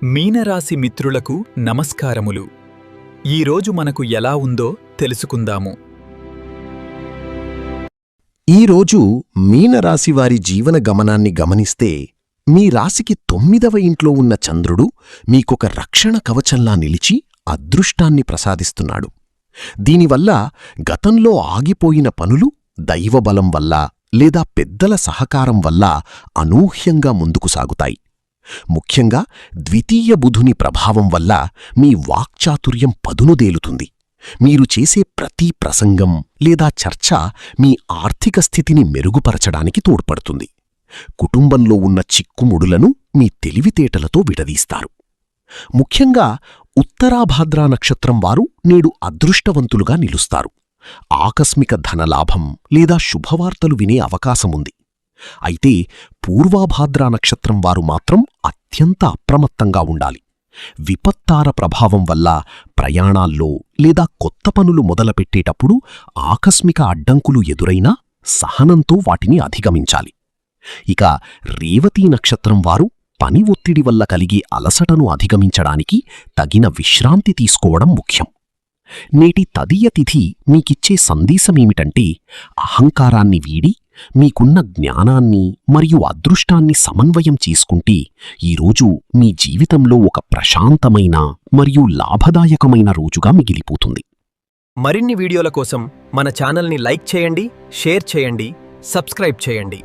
మీనరాశి మిత్రులకు నమస్కారములు. ఈరోజు మనకు ఎలా ఉందో తెలుసుకుందాము. ఈరోజు మీనరాశివారి జీవన గమనాన్ని గమనిస్తే మీ రాశికి 9వ ఇంట్లో ఉన్న చంద్రుడు మీకొక రక్షణ కవచంలా నిలిచి అదృష్టాన్ని ప్రసాదిస్తున్నాడు. దీనివల్ల గతంలో ఆగిపోయిన పనులు దైవబలం వల్ల లేదా పెద్దల సహకారం వల్ల అనూహ్యంగా ముందుకు సాగుతాయి. ముఖ్యంగా ద్వితీయ బుధుని ప్రభావం వల్ల మీ వాక్చాతుర్యం పదునుదేలుతుంది. మీరు చేసే ప్రతి ప్రసంగం లేదా చర్చ మీ ఆర్థిక స్థితిని మెరుగుపరచడానికి తోడ్పడుతుంది. కుటుంబంలో ఉన్న చిక్కుముడులను మీ తెలివితేటలతో విడదీస్తారు. ముఖ్యంగా ఉత్తరాభాద్రా నక్షత్రం వారు నేడు అదృష్టవంతులుగా నిలుస్తారు. ఆకస్మిక ధనలాభం లేదా శుభవార్తలు వినే అవకాశముంది. అయితే పూర్వాభాద్రా నక్షత్రం వారు మాత్రం అత్యంత అప్రమత్తంగా ఉండాలి. విపత్తార ప్రభావం వల్ల ప్రయాణాల్లో లేదా కొత్త పనులు మొదలుపెట్టేటప్పుడు ఆకస్మిక అడ్డంకులు ఎదురైనా సహనంతో వాటిని అధిగమించాలి. ఇక రేవతీ నక్షత్రం వారు పని ఒత్తిడి వల్ల కలిగే అలసటను అధిగమించడానికి తగిన విశ్రాంతి తీసుకోవడం ముఖ్యం. నేటి తదియ తిథి మీకిచ్చే సందేశమేమిటంటే, అహంకారాన్ని వీడి మీకున్న జ్ఞానాన్ని మరియు అదృష్టాన్ని సమన్వయం చేసుకుంటే ఈరోజు మీ జీవితంలో ఒక ప్రశాంతమైన మరియు లాభదాయకమైన రోజుగా మిగిలిపోతుంది. మరిన్ని వీడియోల కోసం మన ఛానల్ని లైక్ చేయండి, షేర్ చేయండి, సబ్స్క్రైబ్ చేయండి.